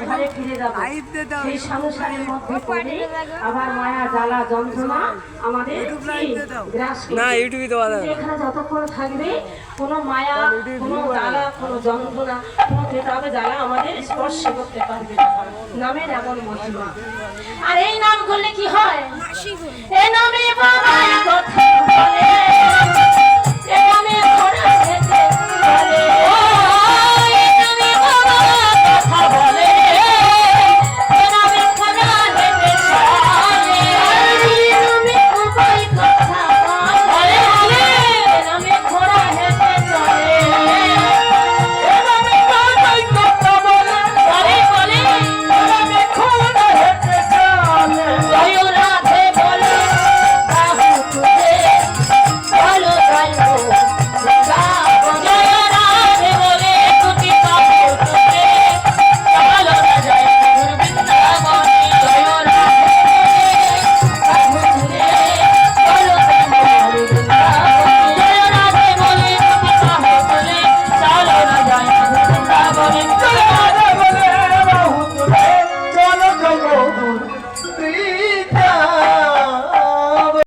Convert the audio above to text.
ঘরে ফিরে যাব সেই সংসারের মধ্যে পড়ে আবার মায়া জ্বালা যন্ত্রণা আমাদের গ্রাস করবে। এখানে যতক্ষণ থাকবে কোনো মায়া কোনো জ্বালা কোনো যন্ত্রণা কোনো ক্রেতাবে জ্বালা আমাদের স্পর্শ করতে পারবে না। নামের এমন মহিমা। আর এই নাম করলে কি হয়? এই নামে বাবাই কথা বলে